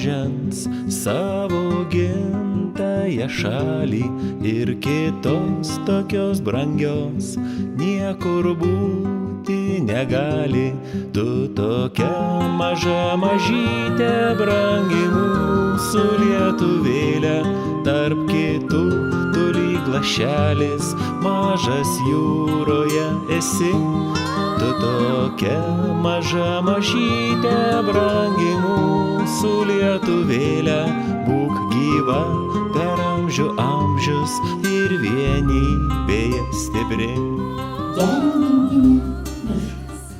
mažens savo gimtąją šalį ir kitos tokios brangios niekur būti negali. Tu tokia maža mažytė brangi mūsų lietuvėlė, tarp kitų tu lyg lašelis mažas jūroje esi. Tu tokia maža mažytė brangi mūsų lietuvėlė, būk gyva per amžių amžius ir vienybėje stipri. Gerintinė miškas,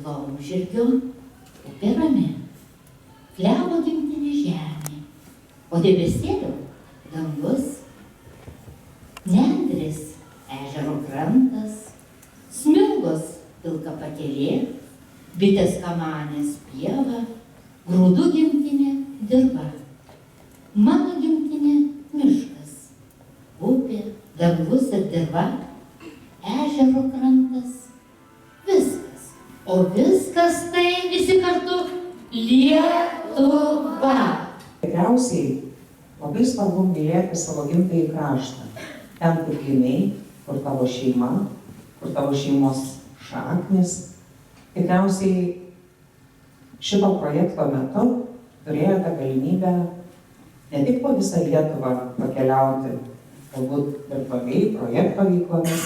laumžirgio upė rami, klevo gimtinė žemė, o debesėlio dangus, nendrės ežero krantas, smilgos pilka pakelė, bitės kamanės pieva, grūdų gimtinė dirva. Mano gimtinė miškas, upė, dangus ir dirva, ežero krantas, viskas. O viskas tai visi kartu Lietuva. Tikriausiai labai svarbu mylėti savo gimtąjį kraštą. Ten, kur gimei, kur tavo šeima, kur tavo šeimos šaknis. Tikriausiai šito projekto metu turėjote galimybę ne tik po visą Lietuvą pakeliauti, galbūt virtualiai projekto veiklomis,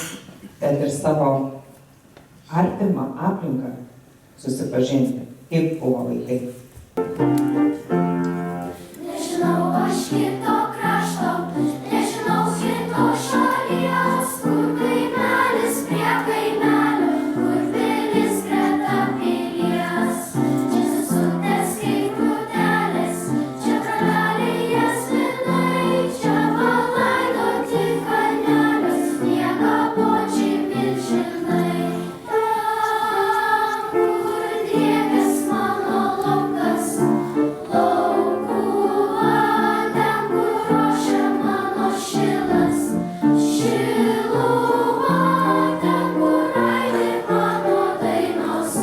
bet ir savo artimą aplinką susipažinti, kaip buvo vaikai. Nežinau aš kito krašto, nežinau kito šalies, kur kaimelis prie kaimelio, kur pilis greta pilies. Čia sesutės kaip grūdelės, čia karaliai jasminai, čia palaidoti kalnelius, miega bočiai milžinai. Ten, kur driekias mano laukas, laukuva, ten, kur ruošia mano šilas, šiluva, ten, kur aidi mano dainos,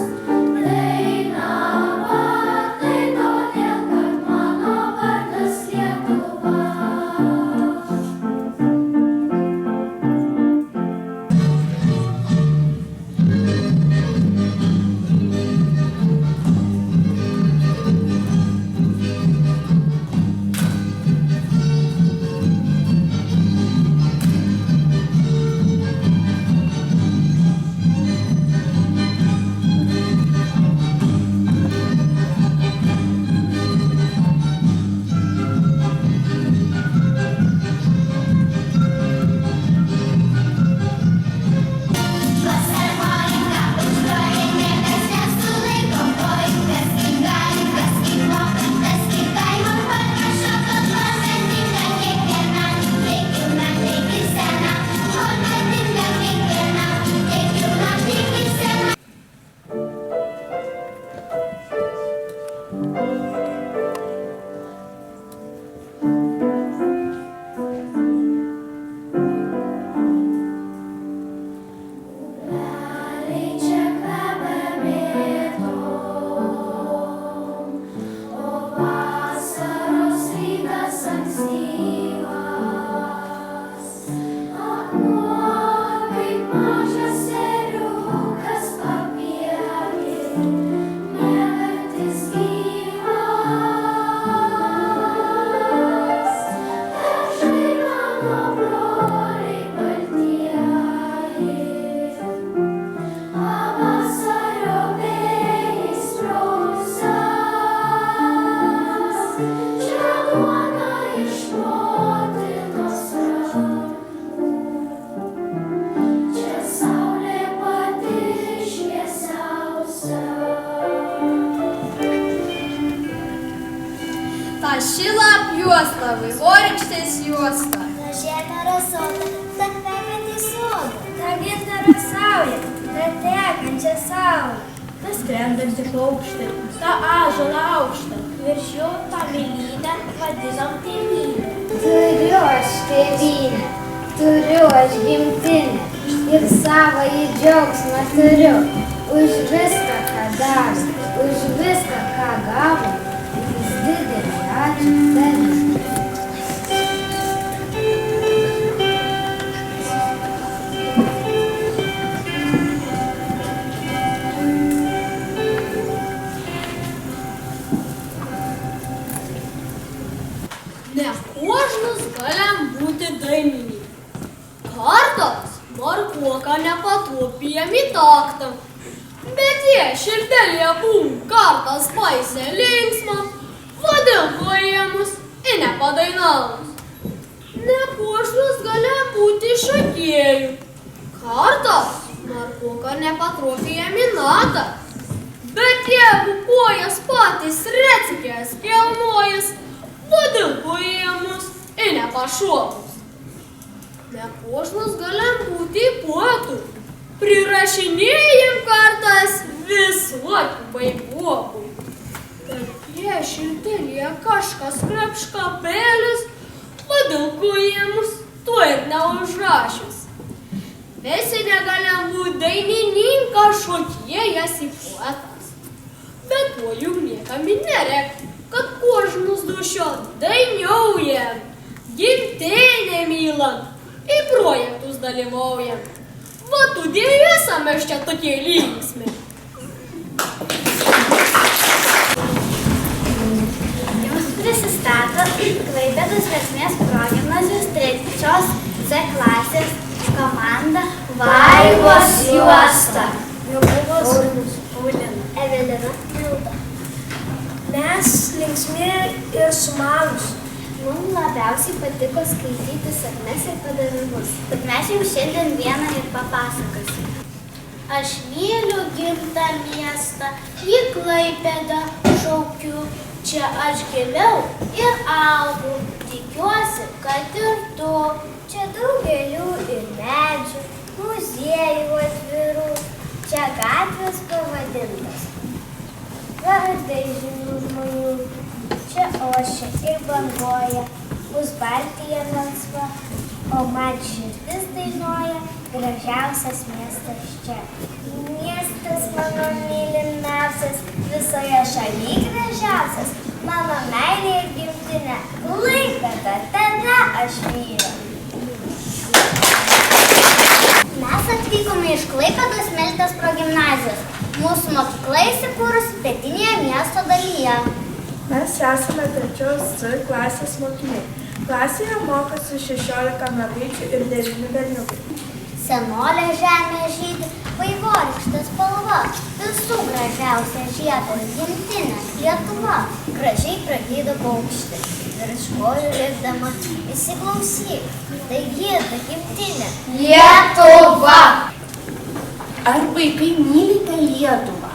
dainava, tai todėl, kad mano vardas Lietuva. Šila apjuosta, vaivorykštės juosta. Ta žemė rasota, ta kvepianti soda, Ta gintara sauja, ta tekančia saulė. Ta skrendanti paukštė, ta ąžuolo aukštą. Virš jų tą mylytę vadinam tėvynę. Turiu aš tėvynę, turiu aš gimtinę ir savąjį džiaugsmą turiu. Už viską, ką davė, už viską, ką gavo, jis didelis Ne kožnas galim būti dainininkai. Kartais markuoka nepatupijam į taktą, bet jie širdelėje būm kartas paisė linksmą, vadinkojimus ir nepadainavimus. Ne kožnas galim būti šokėjų. Kartais markuoka nepatupijam į natą, bet jeigu kojas patys retsikės kelnojas, vadinkojimus ir nepašokus. Nekožnas galim būti poetų, prirašinėjim kartais visokių baibokų. Bet jie širdelėje kažkas krepškapėlis, vadinkojimus tuo ir neužrašęs. Visi negalim būti dainininkas, šokėjas ir poetas. Bet tuo juk niekam ir nereik, kad kožnus dušio dainiaujam, gimtinę mylam, į projektus dalyvaujam. Va todėl esame čia tokie linksmi. Jums prisistato Klaipėdos Versmės progimnazijos 3 C klasės komanda Vaivos juosta. Jokūbas, Paulina, Evelina, Milda. Mes linksmi ir sumanūs. Mums labiausiai patiko skaityti sakmes ir padavimus. Bet mes jau šiandien vieną ir papasakosim. Aš myliu gimtą miestą, į Klaipėdą šaukiu. Čia aš gimiau ir augau. Tikiuosi, kad ir tu. Čia daug gėlių ir medžių, muziejų atvirų. Čia gatvės pavadintas vardai žymių žmonių. Čia ošia ir banguoja, bus Baltija melsva, o man širdis dainuoja, gražiausias miestas čia. Miestas mano mylimiausias, visoje šalyje gražiausias, mano meilė ir gimtinė, Klaipėda, tave aš myliu. Mes atvykome iš Klaipėdos Meltės progimnazijos. Mūsų mokykla įsikūrusi pietinėje miesto dalyje. Mes esame 3 C klasės mokiniai. Klasėje mokosi 16 mergaičių ir 9 berniukai. Senolė žemė žydi, vaivorykštės spalva, visų gražiausia žiedas, gimtinė, Lietuva. Gražiai pragydo paukštį, virš kojų lėkdama, įsiklausyk, tai gyda gimtinė, Lietuva. Ar vaikai mylite Lietuvą?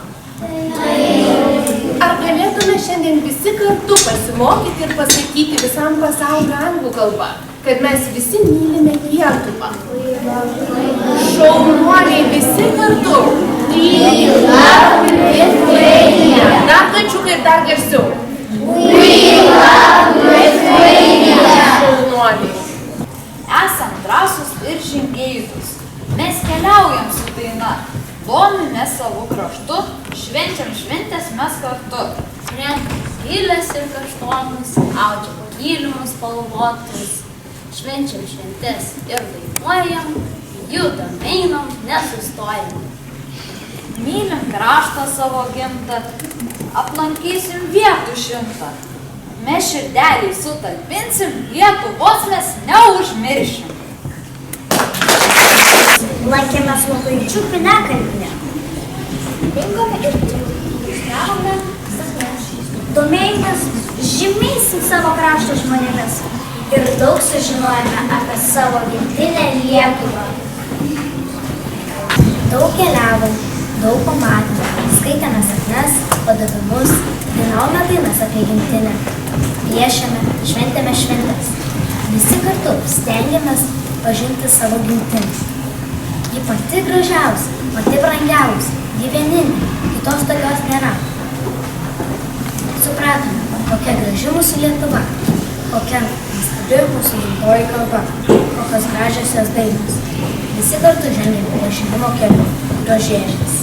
Ar galėtume šiandien visi kartu pasimokyti ir pasakyti visam pasauliu anglų kalbą, kad mes visi mylime Lietuvą? Šaunuoliai visi kartu. Dar kačiukai ir dar garsiau. Šaunuoliai. Esam drąsūs ir žingeidūs. Mes keliaujam su daina. Domimės savo kraštu, švenčiam šventės mes kartu. Renkam gėles ir kaštonus, audžiam kilimus spalvotus. Švenčiam šventės ir dainuojam, judam, einam, nesustojam. Mylim kraštą savo gimtą, aplankysim vietų 100. Mes širdeliai sutalpinsim, Lietuvos mes neužmiršim. Lankėmės Lopaičių piliakalnyje. Rinkome ir iliustravome sakmes. Domėjomės žymiais savo krašto žmonėmis ir daug sužinojome apie savo gimtinę Lietuvą. Daug keliavom, daug pamatėme, skaitėme sakmes, padavimus, dainavome dainas apie gimtinę, piešėme, šventėme šventes. Visi kartu stengiamės pažinti savo gimtinę. Ji pati gražiausia, pati brangiausia, ji vieninė, kitos tokios nėra. Supratome, kokia graži mūsų Lietuva, kokia nuostabi mūsų gimtoji kalba, kokios gražios jos dainos. Visi kartu žengėme pažinimo keliu, grožėtis.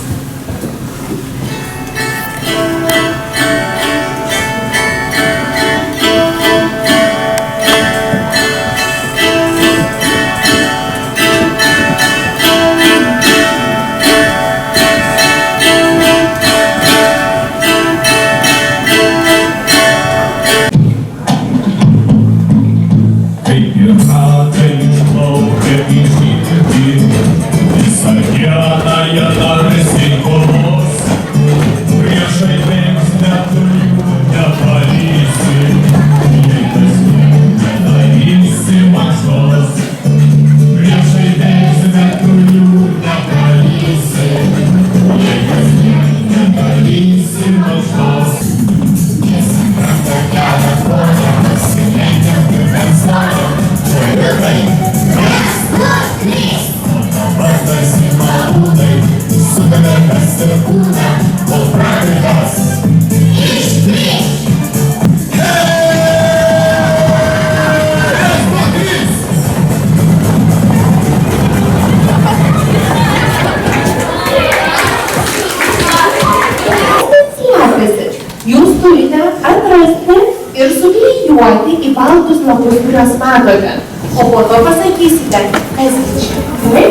surasti ir suklijuoti į baltus lapus, kuriuos matote. O po to pasakysite estiškai. Gerai?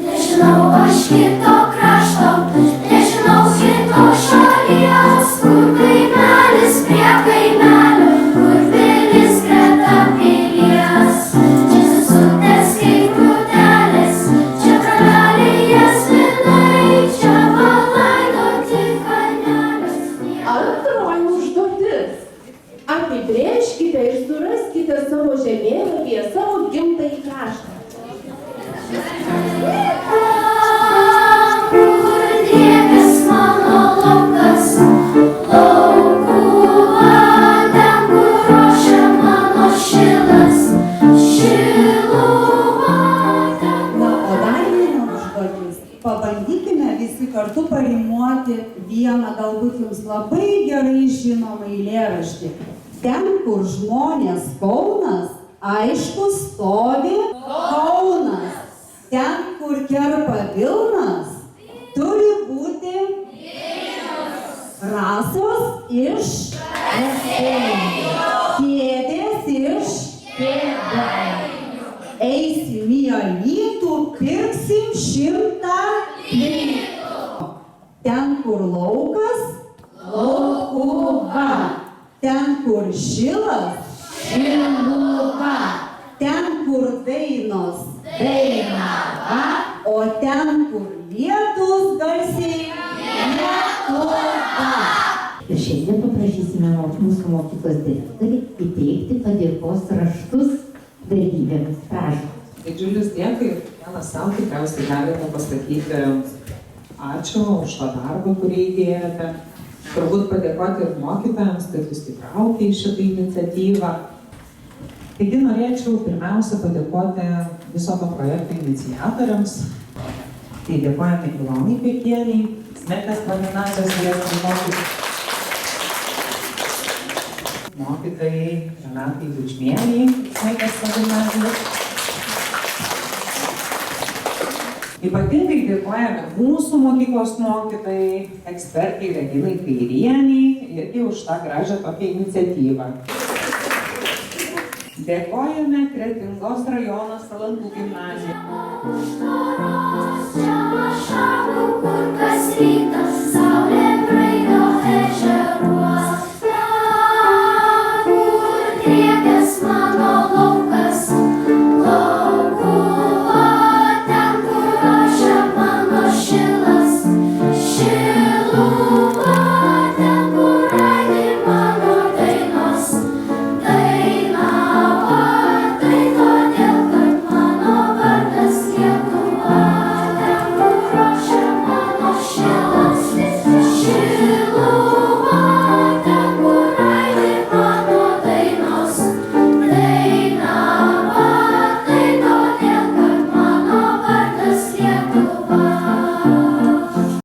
Nežinau aš kito krašto, nežinau kitos šalies, kur kaimelis prie kaimelio, kur pilis greta pilies. Čia sesutės kaip grūdelis, čia karaliai jasminai, čia palaidoti kalnelis. Antroji užduotis. Apibrėžkite ir suraskite savo žemėlapyje savo gimtąjį kraštą. Kur driekias mano laukas, laukuva, ten, kur ruošia mano šilas, šiluva, ten, Na, o dar viena užduotis. Pabandykime visi kartu parimuoti vieną galbūt jums labai gerai žinomą eilėraštį. Ten, kur žmonės Kaunas, aišku stovi Kaunas. Ten, kur kerpa Vilnas, turi būti rasos iš raseinių, kėdės iš kėdainių. Eisim į Alytų, pirksim 100 plytų. Ten, kur laukas, laukuva. Ten, kur šilas, šiluva. Ten, kur dainos, dainava. O ten, kur lietus garsiai, lietuva. Ir šiandien paprašysime mūsų mokyklos direktorį įteikti padėkos raštus dalyviams. Prašom. Didžiulis dėkui, vienas savo tikriausiai galite pasakyti ačiū už tą darbą, kurį įdėjote. Turbūt padėkoti ir mokytojams, kad jūs įtraukė į šitą iniciatyvą. Taigi norėčiau pirmiausia padėkoti viso to projekto iniciatoriams. Tai dėkojame Ilonai Pekieniai, Smetės kombinacijos vyresnių mokytojai Renatai Bučmieniai, Smetės kombinacijos. Ypatingai dėkojame mūsų mokyklos mokytojai, ekspertai Reginai Kairieniai irgi už tą gražią tokią iniciatyvą. Dėkojame Kretingos rajono Salantų gimnazijai. Čia mašalų, kur kas rytas, saulė braido ežeruos. Ten, kur driekias mano laukas, laukuva. Ten, kur ruošia mano šilas, šiluva.